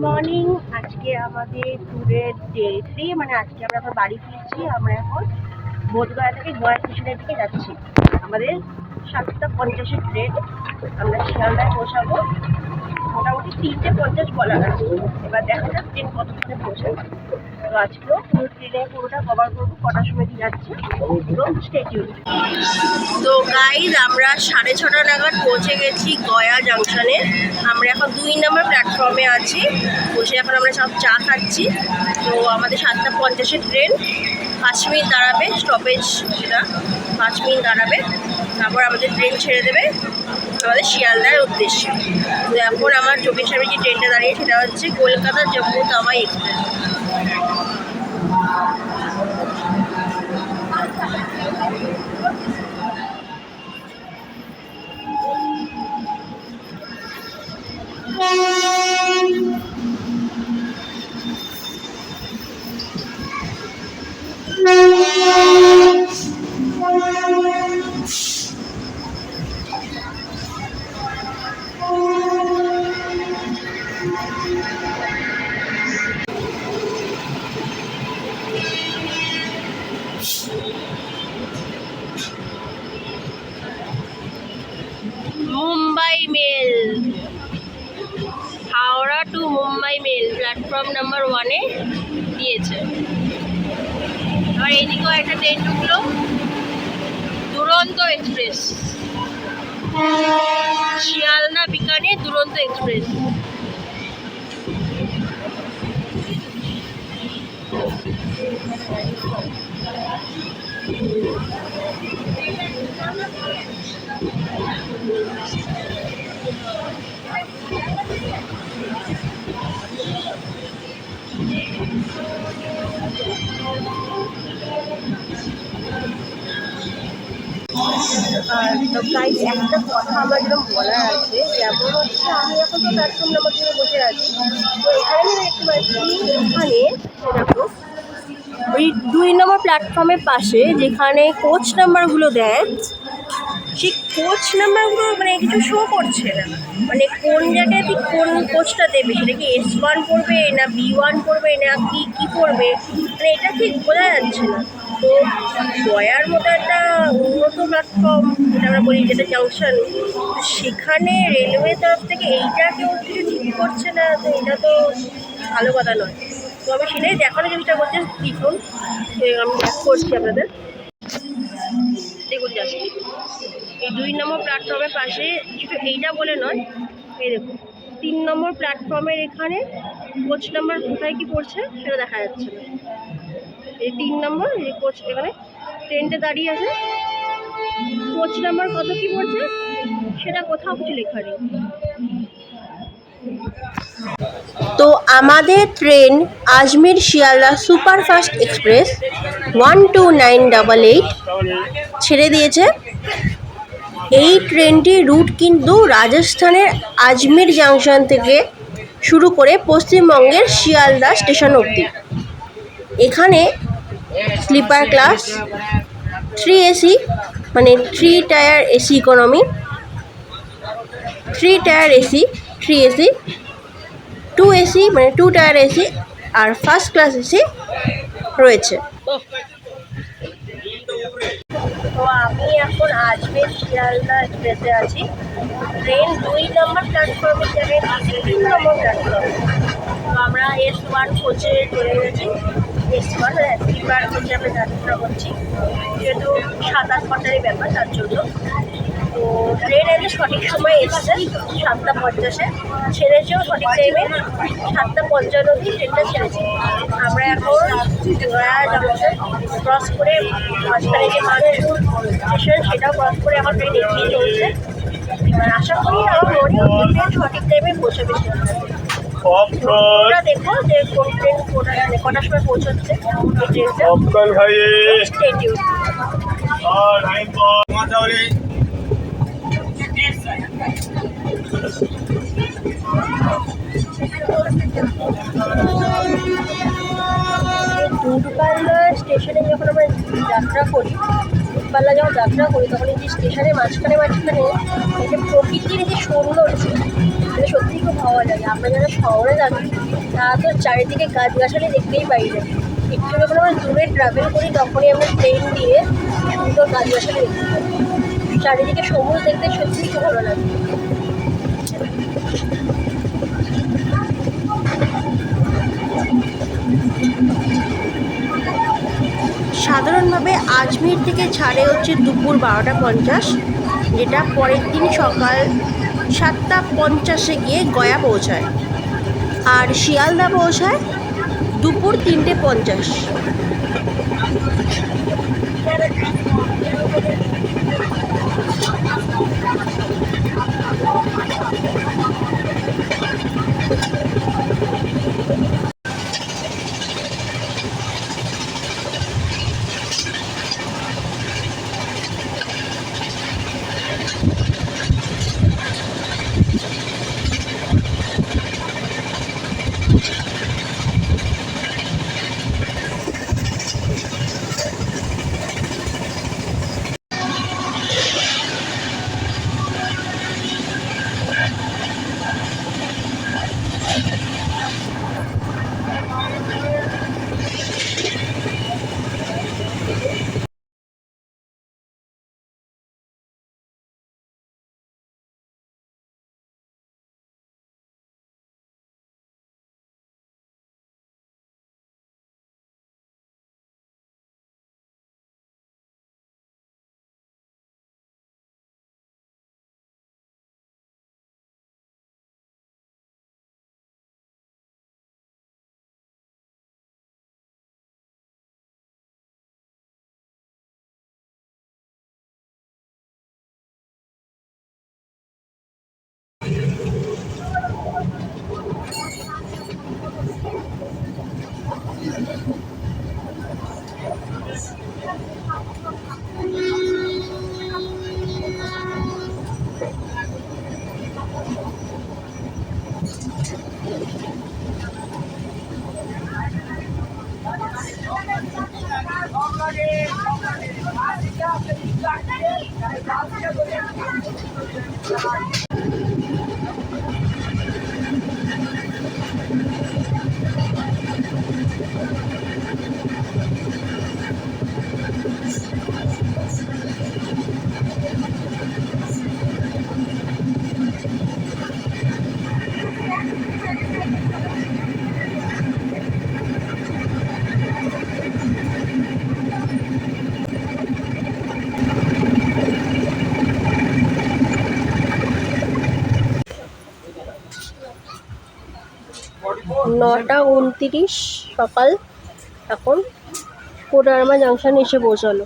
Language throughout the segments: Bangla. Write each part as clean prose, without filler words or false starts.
মর্নিং। আজকে আমাদের ট্যুরের ডে 3, মানে আজকে আমরা এখন বাড়ি ফিরছি। আমরা এখন বোধগয়া থেকে গয়া স্টেশনের দিকে যাচ্ছি। আমাদের 7:50 ট্রেন। আমরা শিয়ালদায় পৌঁছাবো মোটামুটি 3:50 বলা আছে। এবার দেখা যাক ট্রেন কতক্ষণে পৌঁছাবে। তো আজকেও ট্রেনে পুরোটা কভার করবো, কটার সময় দিয়ে যাচ্ছে। তো স্টে টিউন। তো গাইজ, আমরা 6:30 নাগাদ পৌঁছে গেছি গয়া জাংশনে। আমরা এখন 2 নম্বর প্ল্যাটফর্মে আছি, বসে এখন আমরা সব চা খাচ্ছি। তো আমাদের 7:50 ট্রেন, 5 মিনিট দাঁড়াবে স্টপেজ, সেটা 5 মিনিট দাঁড়াবে। তারপর আমাদের ট্রেন ছেড়ে দেবে আমাদের শিয়ালদার উদ্দেশ্যে। তো এখন আমার চোখের সামনে যে ট্রেনটা দাঁড়িয়ে সেটা হচ্ছে Kolkata Jammu Tawi Express. Mumbai Mail, Howrah to Mumbai Mail platform number 1-এ দিয়েছে। আর এইদিকেও একটা ট্রেন ঢুকলো, দুরন্ত এক্সপ্রেস, শিয়ালদা বিকানের দুরন্ত এক্সপ্রেস। তো গাইজ, একটা কথা আমার যেরকম বলার আছে, যেমন হচ্ছে আমি এখন তো প্ল্যাটফর্ম নাম্বার 2-এ বসে আছি। তো এখানে দেখতে পাচ্ছি, এখানে দেখো ওই 2 নম্বর প্ল্যাটফর্মের পাশে যেখানে কোচ নাম্বারগুলো দেয়, সেই কোচ নাম্বারগুলো মানে কিছু শো করছে না। মানে কোন জায়গায় ঠিক কোন কোচটা দেবে, সেটা কি S1 পড়বে না B1 পড়বে না কি পড়বে, মানে এটা ঠিক বোঝা যাচ্ছে না। তো গয়ার মতো একটা উন্নত প্ল্যাটফর্ম, যেটা আমরা বলি যেটা জাংশন, সেখানে রেলওয়ে তরফ থেকে এইটা কেউ কিছু ঠিক করছে না, তো এটা তো ভালো কথা নয়। তো আমি সেটাই দেখানোর চেষ্টা করছি। দেখুন, আমি ব্যাক করছি আপনাদের, দেখুন জাস্ট এই 2 নম্বর প্ল্যাটফর্মের পাশে, শুধু এইটা বলে নয়, এই দেখুন 3 নম্বর প্ল্যাটফর্মের এখানে কোচ নাম্বার কোথায় কি পড়ছে সেটা দেখা যাচ্ছে না। এই 3 নম্বর, এই কোচ, এখানে ট্রেনটা দাঁড়িয়ে আছে, কোচ নাম্বার কত কি পড়ছে সেটা কোথাও কিছু লেখা নেই। তো আমাদের train Ajmer Sealdah superfast express 12988 ছেড়ে দিয়েছে। এই ট্রেনটির রুট কিন্তু রাজস্থানের আজমির জাংশন থেকে শুরু করে পশ্চিমবঙ্গের শিয়ালদা স্টেশন অবধি। এখানে স্লিপার ক্লাস, 3 AC মানে 3 tyre AC economy, 3 tyre AC, 3 AC, 2 AC মানে 2 টায়ার এসি আর ফার্স্ট ক্লাস এসি রয়েছে। তো আমি এখন আজমের শিয়ালদা এক্সপ্রেসে আছি। ট্রেন 2 নম্বর প্ল্যাটফর্মের জায়গায় 3 নম্বর প্ল্যাটফর্ম। তো আমরা S1 কোচে চলে গেছি। S1 স্লিপার কোচে আমরা যাত্রা করছি, যেহেতু 7-8 ঘন্টারই ব্যাপার, তার জন্য। তো ট্রেন এলে সঠিক সময় এসেছে 7:50-এ, ছেড়েছেও সঠিক টাইমে 7:55 অবধি ট্রেনটা ছেড়েছে। আমরা এখন গয়া জাংশন ক্রস করে মাঝখানে যে মানপুর স্টেশন, সেটাও ক্রস করে এখন ট্রেন এগিয়ে চলছে। এবার আশা করি আমার মনে হয় ট্রেন সঠিক টাইমে পৌঁছাবে। ওরা দেখো যে কোন ট্রেন কটার সময় পৌঁছচ্ছে এই ট্রেনটা। Stay tune. দূরপাল্লা স্টেশনে যখন আমরা যাত্রা করি, দূরপাল্লা যখন যাত্রা করি, তখন এই যে স্টেশনের মাঝখানে এই যে প্রকৃতির যে সৌন্দর্য, মানে সত্যিই খুব ভালো লাগে। আমরা যারা শহরে থাকি তারা তো চারিদিকে গাছগাছালি দেখতেই পাই না। একটু যখন আমরা দূরে ট্রাভেল করি তখনই আমরা ট্রেন দিয়ে সুন্দর গাছগাছালি দেখতে পাই। চারিদিকে সবুজ দেখতে সত্যিই খুব ভালো লাগে। সাধারণভাবে আজমির থেকে ছাড়ে হচ্ছে দুপুর 12:50, যেটা পরের দিন সকাল 7:50 গিয়ে গয়া পৌঁছায়। আর শিয়ালদা পৌঁছায় দুপুর 3:50। নটা 29 সকাল, এখন কোডারমা জাংশন এসে পৌঁছালো।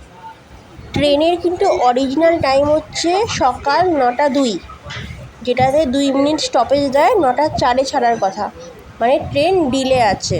ট্রেনের কিন্তু অরিজিনাল টাইম হচ্ছে সকাল 9:02, যেটাতে 2 মিনিট স্টপেজ দেয়। 9:04 ছাড়ার কথা, মানে ট্রেন ডিলে আছে।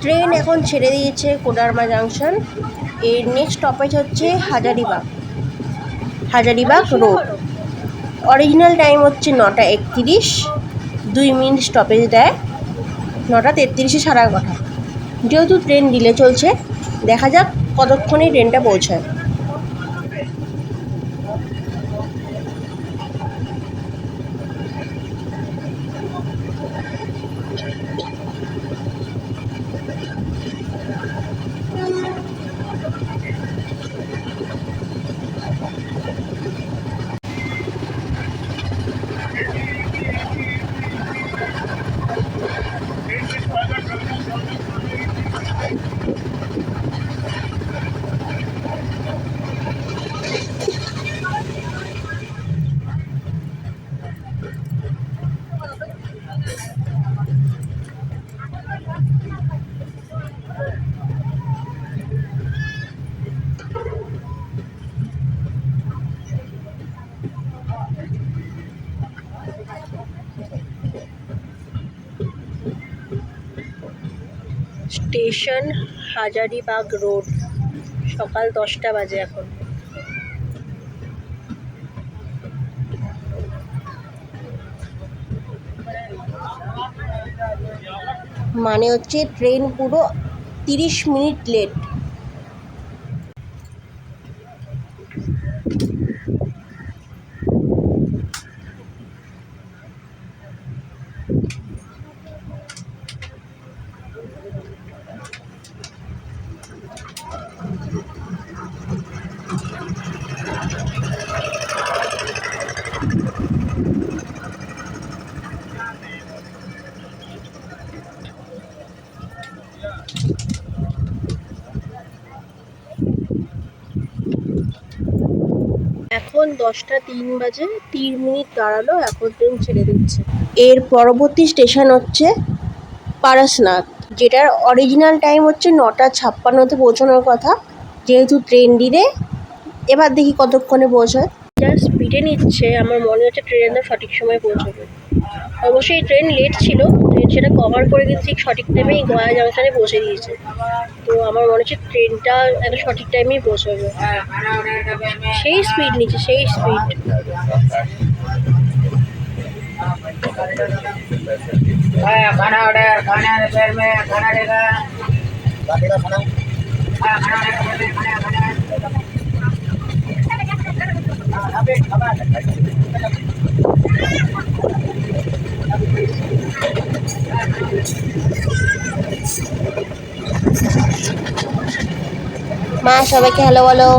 ট্রেন এখন ছেড়ে দিয়েছে কোডারমা জাংশন। এর নেক্সট স্টপেজ হচ্ছে হাজারিবাগ রোড। অরিজিনাল টাইম হচ্ছে 9:31, 2 মিনিট স্টপেজ দেয়। 9:33 ছাড়ার কথা। যেহেতু ট্রেন ডিলে চলছে, দেখা যাক কতক্ষণে ট্রেনটা পৌঁছায়। স্টেশন হাজারিবাগ রোড, সকাল 10টা বাজে এখন। মানে হচ্ছে ট্রেন পুরো 30 মিনিট লেট। এখন 10টা 3 বাজে, 3 মিনিট দাঁড়ালো, এখন ট্রেন ছেড়ে দিচ্ছে। এর পরবর্তী স্টেশন হচ্ছে পারসনাথ, যেটার অরিজিনাল টাইম হচ্ছে 9টা 56-তে পৌঁছানোর কথা, যেহেতু ট্রেন ডিলে। এবার দেখি কতক্ষণে পৌঁছায়। যা স্পিডে নিচ্ছে, আমার মনে হচ্ছে ট্রেনটা সঠিক সময় পৌঁছাবে। অবশ্যই ট্রেন লেট ছিল, ট্রেন সেটা কভার করে কিন্তু ঠিক সঠিক টাইমেই গয়া জাংশনে পৌঁছে দিয়েছে। তো আমার মনে হচ্ছে ট্রেনটা একটা সঠিক টাইমেই পৌঁছাবে। সেই স্পিড নিচ্ছে, সেই স্পিড। खाना ऑर्डर, खाना दोपहर में खाना देगा, खाना মা সবাইকে হ্যালো বলো।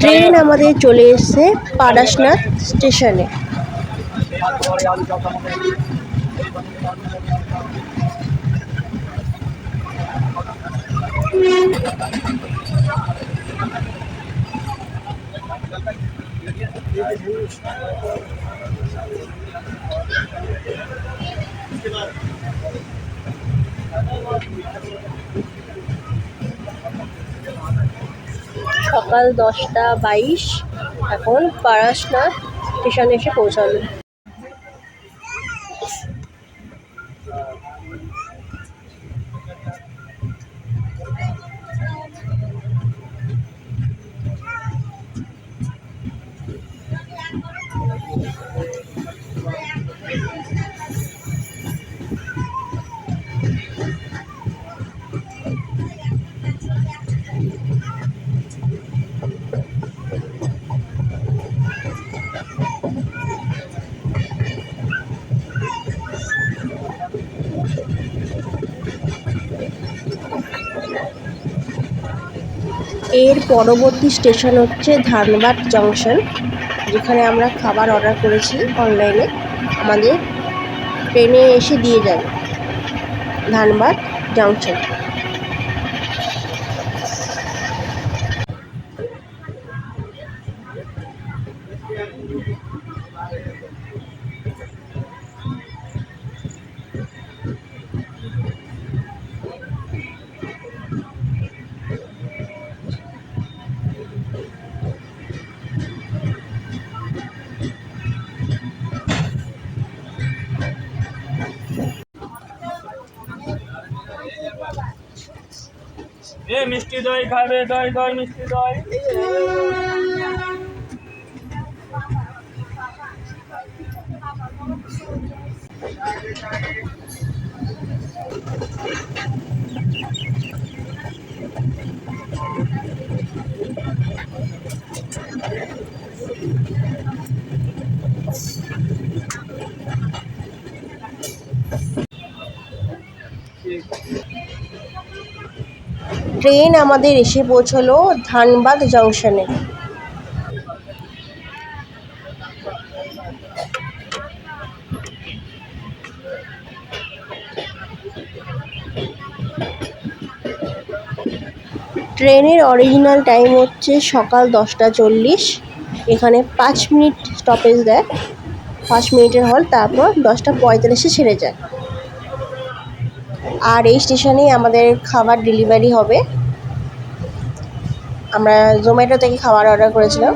ট্রেন আমাদের চলে এসেছে পারসনাথ স্টেশনে। সকাল 10টা 22, এখন পারসনাথ স্টেশনে এসে পৌঁছালো। এর পরবর্তী স্টেশন হচ্ছে ধানবাদ জংশন, যেখানে আমরা খাবার অর্ডার করেছি অনলাইনে। আমাদের ট্রেনে এসে দিয়ে যাবে ধানবাদ জংশন। মিষ্টি দই খাবে, দই দই মিষ্টি দই। ট্রেন আমাদের এসে পৌঁছলো ধানবাদ জংশনে। ট্রেনের অরিজিনাল টাইম হচ্ছে সকাল 10:40। এখানে 5 মিনিট স্টপেজ দেয়, 5 মিনিটের হল, তারপর 10:45-এ ছেড়ে যায়। আর এই স্টেশনেই আমাদের খাবার ডেলিভারি হবে। আমরা জোম্যাটো থেকে খাবার অর্ডার করেছিলাম।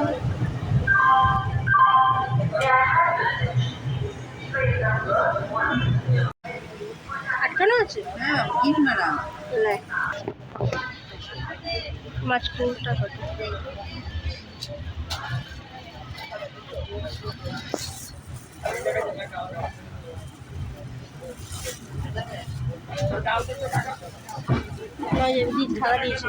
আটকানো আছে? হ্যাঁ, মাছ কোনটা কত? খাওয়া দিয়েছে।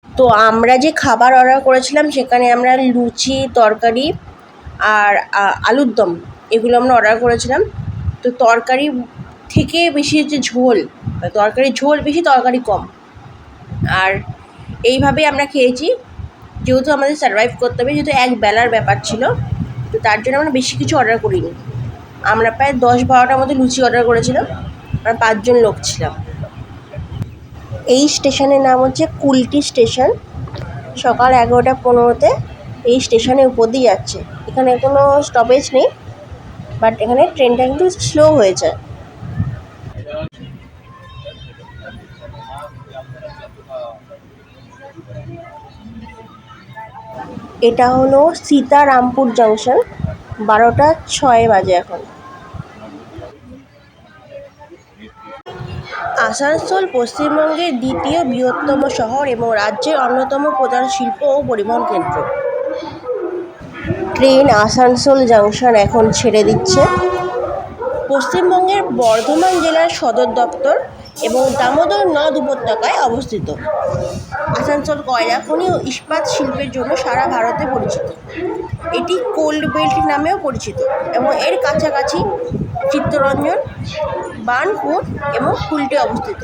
তো আমরা যে খাবার অর্ডার করেছিলাম সেখানে আমরা লুচি, তরকারি আর আলুর দম এগুলো আমরা অর্ডার করেছিলাম। তো তরকারি থেকে বেশি হচ্ছে ঝোল, তরকারির ঝোল বেশি, তরকারি কম। আর এইভাবেই আমরা খেয়েছি, যেহেতু আমাদের সারভাইভ করতে হবে, যেহেতু এক বেলার ব্যাপার ছিল, তো তার জন্য আমরা বেশি কিছু অর্ডার করিনি। আমরা প্রায় 10-12টার মতো লুচি অর্ডার করেছিলাম। আমরা 5 জন লোক ছিলাম। এই স্টেশনের নাম হচ্ছে কুলটি স্টেশন। সকাল 11:15-তে এই স্টেশনের উপর দিয়ে যাচ্ছে। এখানে কোনো স্টপেজ নেই, বাট এখানে ট্রেনটা কিন্তু স্লো হয়েছে। এটা হলো সীতারামপুর জংশন। 12:06 বাজে এখন। আসানসোল পশ্চিমবঙ্গের দ্বিতীয় বৃহত্তম শহর এবং রাজ্যের অন্যতম প্রধান শিল্প ও পরিবহন কেন্দ্র। ট্রেন আসানসোল জংশন এখন ছেড়ে দিচ্ছে। পশ্চিমবঙ্গের বর্ধমান জেলার সদর দপ্তর এবং দামোদর নদ উপত্যকায় অবস্থিত। আসানসোল কয়লা খনি ও ইস্পাত শিল্পের জন্য সারা ভারতে পরিচিত। এটি কোল্ড বেল্ট নামেও পরিচিত এবং এর কাছাকাছি চিত্তরঞ্জন, বার্নপুর এবং কুলটি অবস্থিত।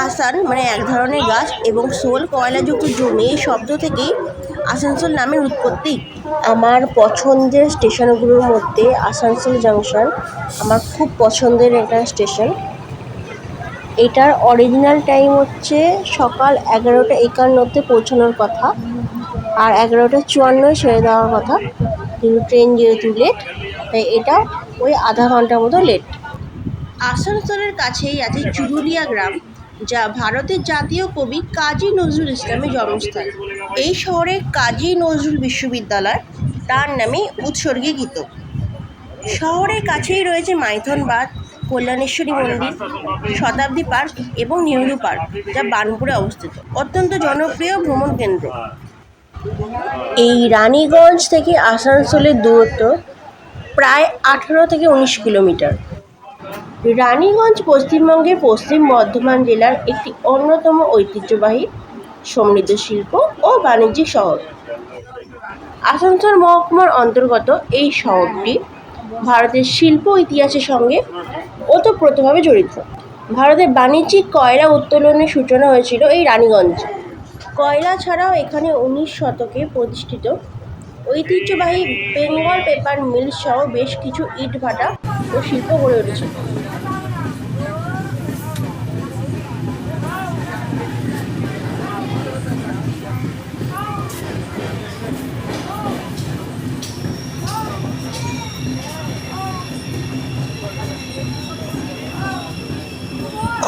আসান মানে এক ধরনের গাছ এবং সোল কয়লাযুক্ত জমি, এই শব্দ থেকেই আসানসোল নামের উৎপত্তি। আমার পছন্দের স্টেশনগুলোর মধ্যে আসানসোল জংশন আমার খুব পছন্দের একটা স্টেশন। এটার অরিজিনাল টাইম হচ্ছে সকাল 11:51-তে পৌঁছানোর কথা, আর 11:54 ছেড়ে দেওয়ার কথা, কিন্তু ট্রেন যেহেতু লেট, তাই এটা ওই আধা ঘন্টার মতো লেট। আসানসোলের কাছেই আছে চুরুলিয়া গ্রাম, যা ভারতের জাতীয় কবি কাজী নজরুল ইসলামের জন্মস্থান। এই শহরে কাজী নজরুল বিশ্ববিদ্যালয় তার নামে উৎসর্গীকৃত। শহরের কাছেই রয়েছে মাইথন বাঁধ, কল্যাণেশ্বরী মন্দির, শতাব্দী পার্ক এবং নেহরু পার্ক, যা বার্নপুরে অবস্থিত। অত্যন্ত জনপ্রিয় ভ্রমণ কেন্দ্র। এই রানীগঞ্জ থেকে আসানসোলের দূরত্ব প্রায় 18 থেকে 19 কিলোমিটার। রানীগঞ্জ পশ্চিমবঙ্গের পশ্চিম বর্ধমান জেলার একটি অন্যতম ঐতিহ্যবাহী সমৃদ্ধ শিল্প ও বাণিজ্যিক শহর। আসানসোল মহকুমার অন্তর্গত এই শহরটি ভারতের শিল্প ইতিহাসের সঙ্গে ওতপ্রোতভাবে জড়িত। ভারতের বাণিজ্যিক কয়লা উত্তোলনের সূচনা হয়েছিল এই রানীগঞ্জে। কয়লা ছাড়াও এখানে 19 শতকে প্রতিষ্ঠিত ঐতিহ্যবাহী বেঙ্গল পেপার মিল সহ বেশ কিছু ইটভাটা ও শিল্প গড়ে উঠেছিল।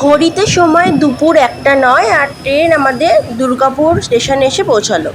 ঘড়িতে সময় দুপুর 1টা 9 আর ট্রেন আমাদের দুর্গাপুর স্টেশনে এসে পৌঁছালো।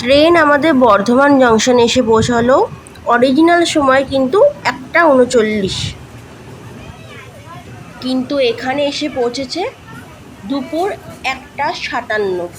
ট্রেন আমাদের বর্ধমান জংশনে এসে পৌঁছালো। অরিজিনাল সময় কিন্তু 1টা 39, কিন্তু এখানে এসে পৌঁছেছে দুপুর 1টা 57।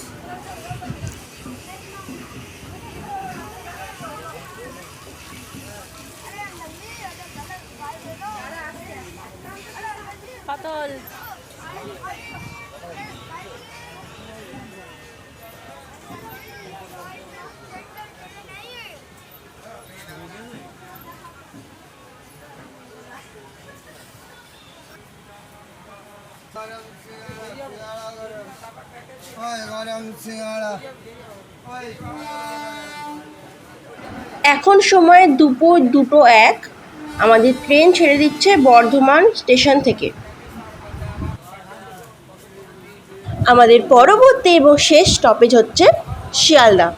এখন সময় দুপুর 2:01। আমাদের ট্রেন ছেড়ে দিচ্ছে বর্ধমান স্টেশন থেকে। আমাদের পরবর্তী এবং শেষ স্টপেজ হচ্ছে শিয়ালদা।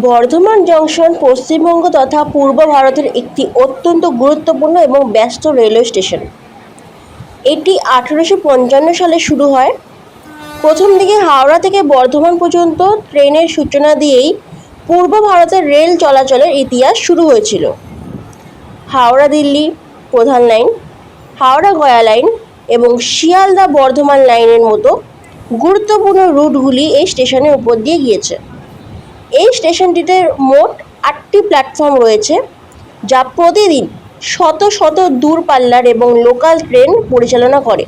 বর্ধমান জংশন পশ্চিমবঙ্গ তথা পূর্ব ভারতের একটি অত্যন্ত গুরুত্বপূর্ণ এবং ব্যস্ত রেলওয়ে স্টেশন। এটি 1855 সালে শুরু হয়। প্রথম দিকে হাওড়া থেকে বর্ধমান পর্যন্ত ট্রেনের সূচনা দিয়েই পূর্ব ভারতের রেল চলাচলের ইতিহাস শুরু হয়েছিল। হাওড়া দিল্লি প্রধান লাইন, হাওড়া গয়া লাইন এবং শিয়ালদা বর্ধমান লাইনের মতো গুরুত্বপূর্ণ রুটগুলি এই স্টেশনের উপর দিয়ে গিয়েছে। এই স্টেশনটিতে মোট 8টি প্ল্যাটফর্ম রয়েছে, যা প্রতিদিন শত শত দূরপাল্লার এবং লোকাল ট্রেন পরিচালনা করে।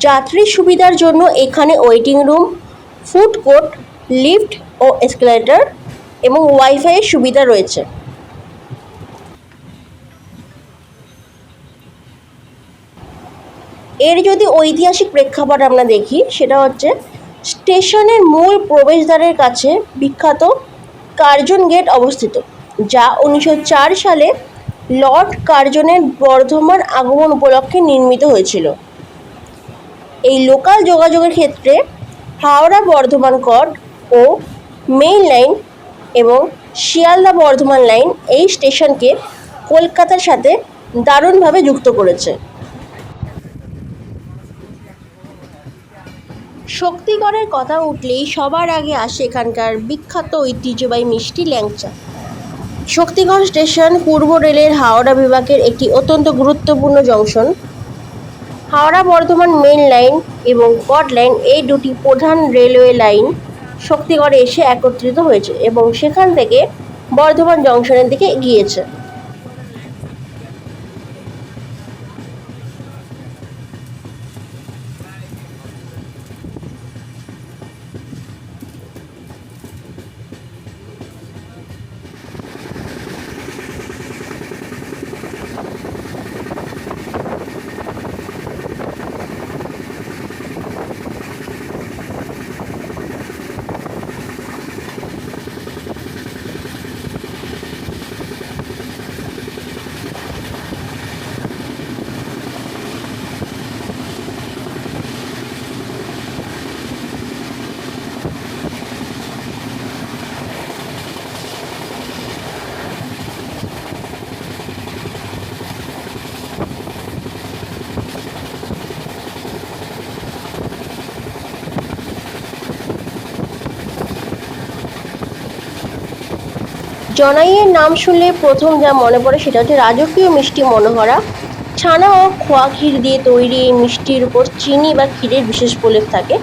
যাত্রী সুবিধার জন্য এখানে waiting room, food court, lift ও এসকেলেটর এবং ওয়াইফাইয়ের সুবিধা রয়েছে। এর যদি ঐতিহাসিক প্রেক্ষাপট আমরা দেখি, সেটা হচ্ছে স্টেশনের মূল প্রবেশদ্বারের কাছে বিখ্যাত কার্জন গেট অবস্থিত, যা 1904 সালে লর্ড কার্জনের বর্ধমান আগমন উপলক্ষে নির্মিত হয়েছিল। এই লোকাল যোগাযোগের ক্ষেত্রে হাওড়া বর্ধমান কট ও মেইন লাইন এবং শিয়ালদা বর্ধমান লাইন এই স্টেশনকে কলকাতার সাথে দারুণভাবে যুক্ত করেছে। শক্তিগড়ের কথা উঠলেই সবার আগে আসে এখানকার বিখ্যাত ঐতিহ্যবাহী মিষ্টি ল্যাংচা। শক্তিগড় স্টেশন পূর্ব রেলের হাওড়া বিভাগের একটি অত্যন্ত গুরুত্বপূর্ণ junction. Howrah Bardhaman main line এবং কড লাইন এই দুটি প্রধান রেলওয়ে লাইন শক্তিগড়ে এসে একত্রিত হয়েছে এবং সেখান থেকে বর্ধমান জংশনের দিকে এগিয়েছে। জনাইয়ের নাম শুনলে প্রথম যা মনে পড়ে সেটা হচ্ছে রাজকীয় মিষ্টি মনোহরা। ছানা ও খোয়া ক্ষীর দিয়ে তৈরি এই মিষ্টির উপর চিনি বা ক্ষীরের বিশেষ প্রলেপ থাকে,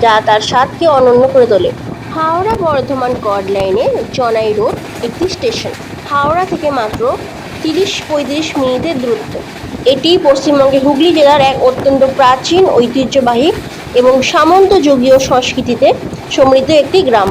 যা তার স্বাদকে অনন্য করে তোলে। হাওড়া বর্ধমান কড লাইনে জনাই রোড একটি স্টেশন। হাওড়া থেকে মাত্র 30-35 মিনিটের দূরত্ব। এটি পশ্চিমবঙ্গের হুগলি জেলার এক অত্যন্ত প্রাচীন, ঐতিহ্যবাহী এবং সামন্তযুগীয় সংস্কৃতিতে সমৃদ্ধ একটি গ্রাম।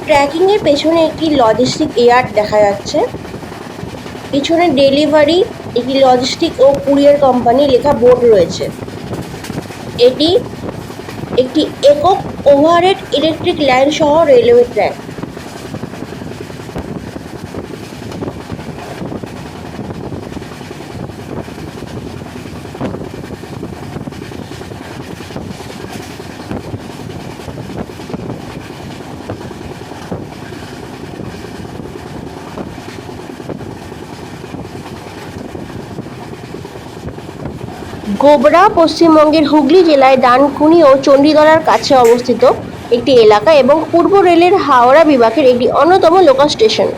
ট্র্যাকিংয়ের পেছনে একটি লজিস্টিক এয়ার্ড দেখা যাচ্ছে। পিছনে ডেলিভারি, একটি লজিস্টিক ও কুরিয়ার কোম্পানি লেখা বোর্ড রয়েছে। এটি একটি একক ওভারহেড ইলেকট্রিক লাইন সহ রেলওয়ে ট্র্যাক। গোবরা পশ্চিমবঙ্গের হুগলি জেলায় ডানকুনি ও চণ্ডীতলার কাছে অবস্থিত একটি এলাকা এবং পূর্ব রেলের হাওড়া বিভাগের একটি অন্যতম লোকাল স্টেশন।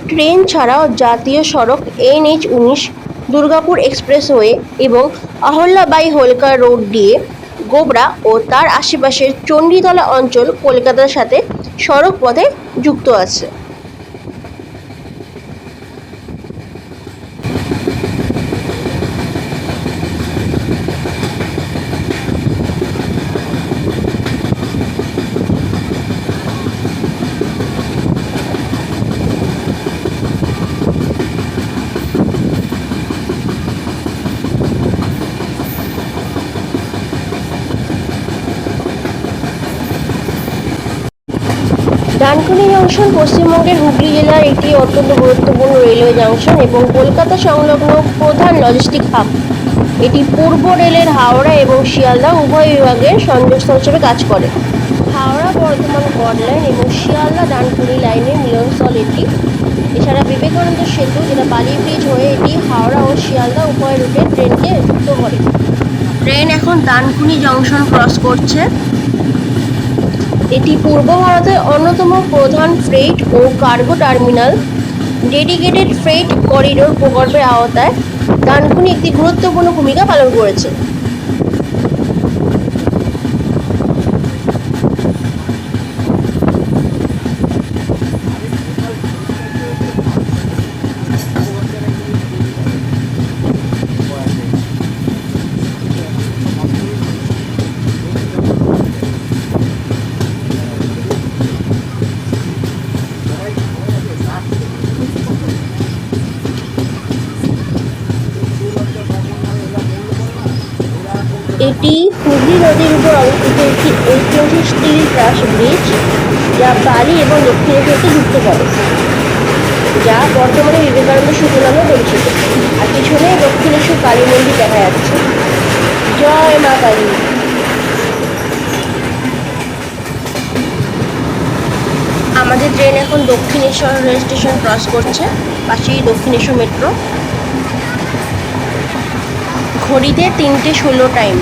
ট্রেন ছাড়াও জাতীয় সড়ক NH-19, দুর্গাপুর এক্সপ্রেসওয়ে এবং অহল্যাবাই হোলকার রোড দিয়ে গোবরা ও তার আশেপাশের চণ্ডীতলা অঞ্চল কলকাতার সাথে সড়ক পথে যুক্ত আছে। ডানকুনি জংশন পশ্চিমবঙ্গের হুগলি জেলার একটি অত্যন্ত গুরুত্বপূর্ণ রেলওয়ে জংশন এবং কলকাতা সংলগ্ন প্রধান লজিস্টিক হাব। এটি পূর্ব রেলের হাওড়া এবং শিয়ালদা উভয় বিভাগের সংযোগস্থল হিসেবে কাজ করে। হাওড়া বর্ধমান কড লাইন এবং শিয়ালদা ডানকুনি লাইনের মিলনস্থল এটি। এছাড়া বিবেকানন্দ সেতু, যেটা বালি ব্রিজ হয়ে এটি হাওড়া ও শিয়ালদা উভয় রুটে ট্রেনকে যুক্ত করে। ট্রেন এখন ডানকুনি জংশন ক্রস করছে। এটি পূর্ব ভারতের অন্যতম প্রধান ফ্রেট ও cargo terminal. Dedicated freight corridor প্রকল্পের আওতায় ডানকুনি একটি গুরুত্বপূর্ণ ভূমিকা পালন করেছে। এটি হুগলি নদীর উপর অবস্থিত একটি ঐতিহাসিক স্টিল ট্রাস ব্রিজ, যা বালি এবং দক্ষিণেশ্বরকে যুক্ত করে, যা বর্তমানে বিবেকানন্দ সেতু নামে পরিচিত। আর পিছনে দক্ষিণেশ্বর কালী মন্দির দেখা যাচ্ছে। জয় মা কালী। আমাদের ট্রেন এখন দক্ষিণেশ্বর রেল স্টেশন ক্রস করছে, পাশেই দক্ষিণেশ্বর মেট্রো। ঘড়িতে 3:16 টাইম।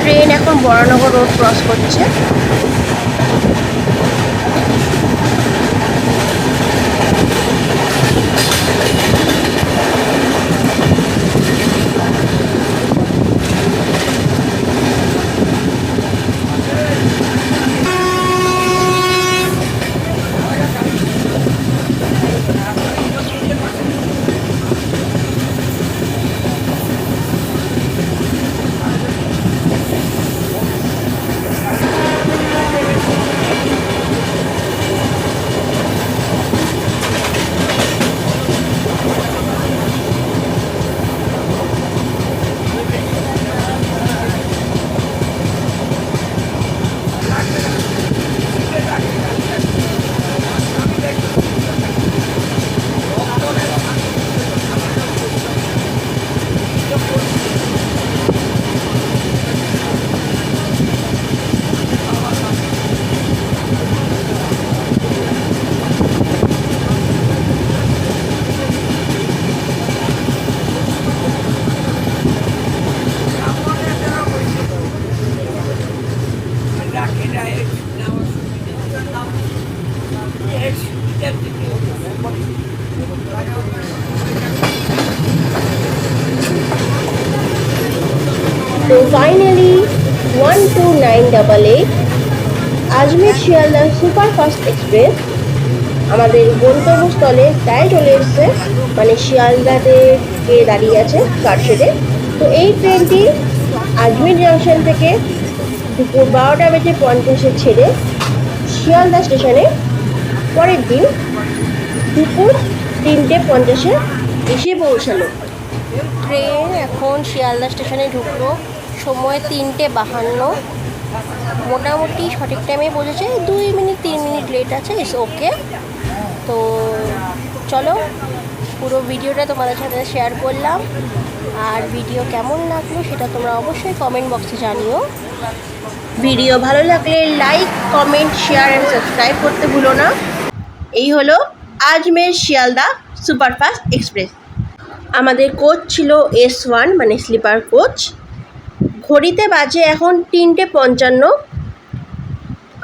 ট্রেন এখন বরানগর রোড ক্রস করছে। তো ফাইনালি 12988 আজমের শিয়ালদা সুপারফাস্ট এক্সপ্রেস আমাদের গন্তব্যস্থলে প্রায় চলে এসছে, মানে শিয়ালদাতে গিয়ে দাঁড়িয়ে আছে কারশেডে। তো এই ট্রেনটি আজমের জাংশন থেকে দুপুর 12:50 ছেড়ে শিয়ালদা স্টেশনে পরের দিন দুপুর 3:50 এসে পৌঁছালো। ট্রেন এখন শিয়ালদা স্টেশনে ঢুকলো, সময় 3:52। মোটামুটি সঠিক টাইমে পৌঁছেছে, 2-3 মিনিট লেট আছে, ইটস ওকে। তো চলো, পুরো ভিডিওটা তোমাদের সাথে শেয়ার করলাম। আর ভিডিও কেমন লাগলো সেটা তোমরা অবশ্যই কমেন্ট বক্সে জানিও। ভিডিও ভালো লাগলে like, comment, share and subscribe করতে ভুলো না। এই হলো আজমের শিয়ালদা সুপারফাস্ট এক্সপ্রেস। আমাদের কোচ ছিল S1, মানে স্লিপার কোচ। ঘড়িতে বাজে এখন 3:55।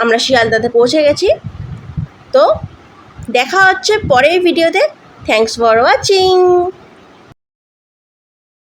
আমরা শিয়ালদাতে পৌঁছে গেছি। তো দেখা হচ্ছে পরের ভিডিওতে। Thanks for watching.